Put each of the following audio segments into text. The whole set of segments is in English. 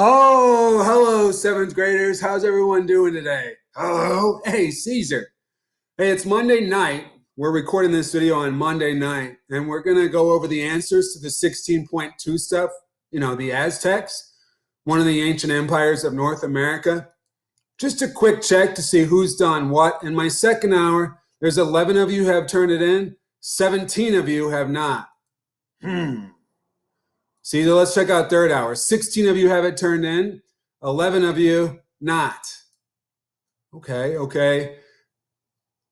Oh, hello, seventh graders. How's everyone doing today? Hello. Hey, Caesar. Hey, it's Monday night. We're recording this video on Monday night, and we're going to go over the answers to the 16.2 stuff. The Aztecs, one of the ancient empires of North America. Just a quick check to see who's done what. In my second hour, there's 11 of you have turned it in. 17 of you have not. See, let's check out third hour. 16 of you have it turned in. 11 of you not. Okay.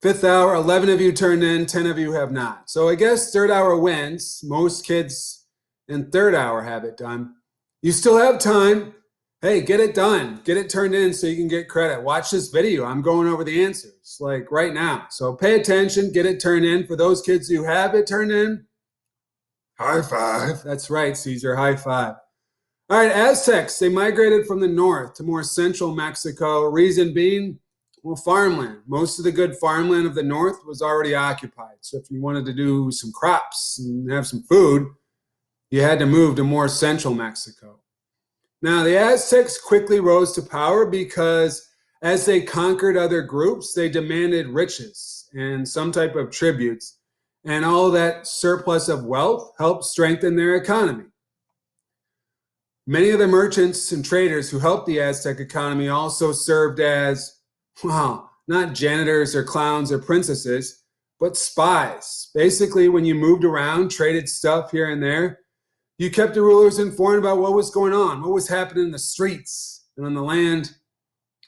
Fifth hour, 11 of you turned in. 10 of you have not. So I guess third hour wins. Most kids in third hour have it done. You still have time. Hey, get it done. Get it turned in so you can get credit. Watch this video. I'm going over the answers like right now. So pay attention. Get it turned in. For those kids who have it turned in, high five. That's right, Caesar. High five. All right, Aztecs. They migrated from the north to more central Mexico. Reason being, well, farmland. Most of the good farmland of the north was already occupied. So if you wanted to do some crops and have some food, you had to move to more central Mexico. Now, the Aztecs quickly rose to power because as they conquered other groups, they demanded riches and some type of tributes. And all that surplus of wealth helped strengthen their economy. Many of the merchants and traders who helped the Aztec economy also served as, well, not janitors or clowns or princesses, but spies. Basically, when you moved around, traded stuff here and there, you kept the rulers informed about what was going on, what was happening in the streets and on the land.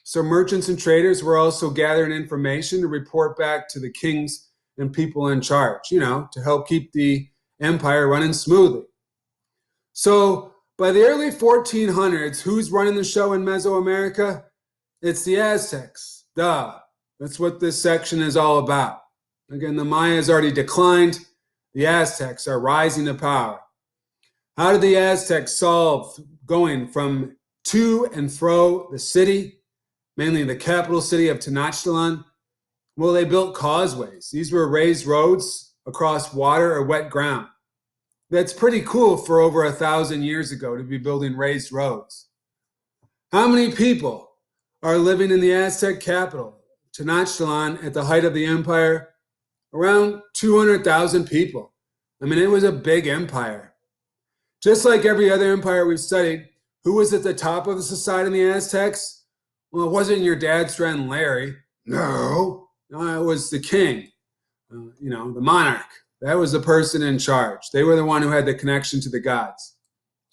So merchants and traders were also gathering information to report back to the kings and people in charge, to help keep the empire running smoothly. So by the early 1400s, who's running the show in Mesoamerica? It's the Aztecs. Duh. That's what this section is all about. Again, the Mayas already declined. The Aztecs are rising to power. How did the Aztecs solve going from to and fro the city, mainly the capital city of Tenochtitlan? Well, they built causeways. These were raised roads across water or wet ground. That's pretty cool for over 1,000 years ago to be building raised roads. How many people are living in the Aztec capital, Tenochtitlan, at the height of the empire? Around 200,000 people. I mean, it was a big empire. Just like every other empire we've studied, who was at the top of the society in the Aztecs? Well, it wasn't your dad's friend Larry. No, it was the king, the monarch. That was the person in charge. They were the one who had the connection to the gods.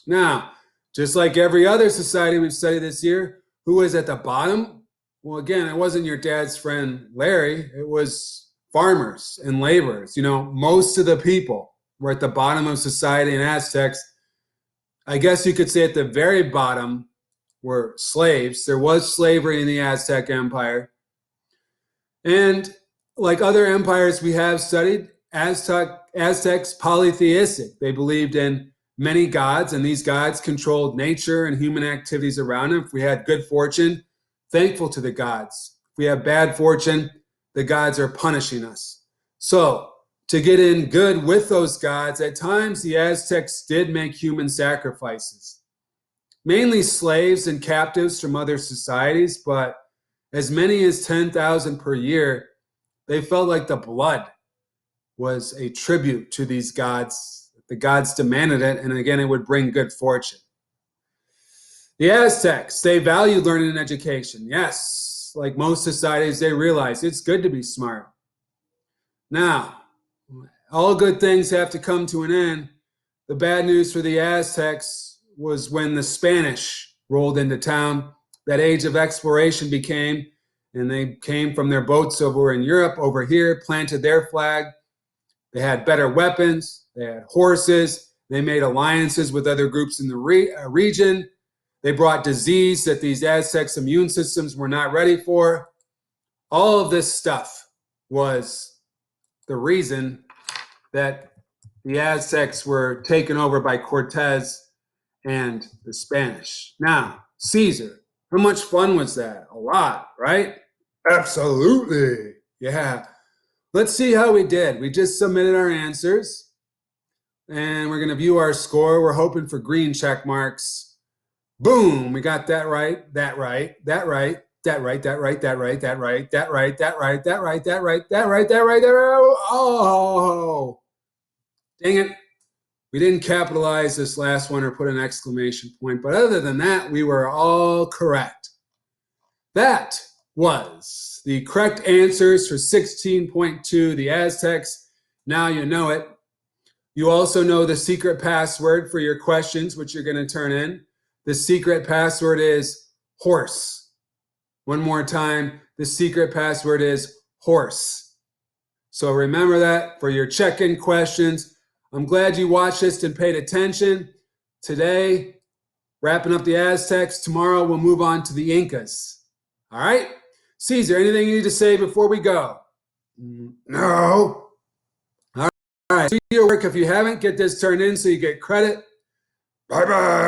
Now, just like every other society we've studied this year, who was at the bottom? Well, again, it wasn't your dad's friend Larry. It was farmers and laborers. Most of the people were at the bottom of society in Aztecs. I guess you could say at the very bottom were slaves. There was slavery in the Aztec Empire. And like other empires we have studied, Aztecs polytheistic. They believed in many gods, and these gods controlled nature and human activities around them. If we had good fortune, thankful to the gods. If we have bad fortune, the gods are punishing us. So to get in good with those gods, at times the Aztecs did make human sacrifices. Mainly slaves and captives from other societies, but as many as 10,000 per year. They felt like the blood was a tribute to these gods. The gods demanded it, and again, it would bring good fortune. The Aztecs, they valued learning and education. Yes, like most societies, they realized it's good to be smart. Now, all good things have to come to an end. The bad news for the Aztecs was when the Spanish rolled into town. That age of exploration became, and they came from their boats over in Europe, over here, planted their flag. They had better weapons. They had horses. They made alliances with other groups in the region. They brought disease that these Aztecs' immune systems were not ready for. All of this stuff was the reason that the Aztecs were taken over by Cortez and the Spanish. Now, Caesar, how much fun was that? A lot, right? Absolutely. Yeah. Let's see how we did. We just submitted our answers, and we're going to view our score. We're hoping for green check marks. Boom, we got that right, that right, that right, that right, that right, that right, that right, that right, that right, that right, that right, that right, that right, that right. Oh, dang it. We didn't capitalize this last one or put an exclamation point, but other than that, we were all correct. That was the correct answers for 16.2, the Aztecs. Now you know it. You also know the secret password for your questions, which you're going to turn in. The secret password is horse. One more time, the secret password is horse. So remember that for your check-in questions. I'm glad you watched this and paid attention. Today, wrapping up the Aztecs. Tomorrow, we'll move on to the Incas. All right? Caesar, anything you need to say before we go? No. All right. Do your work. If you haven't, get this turned in so you get credit. Bye-bye.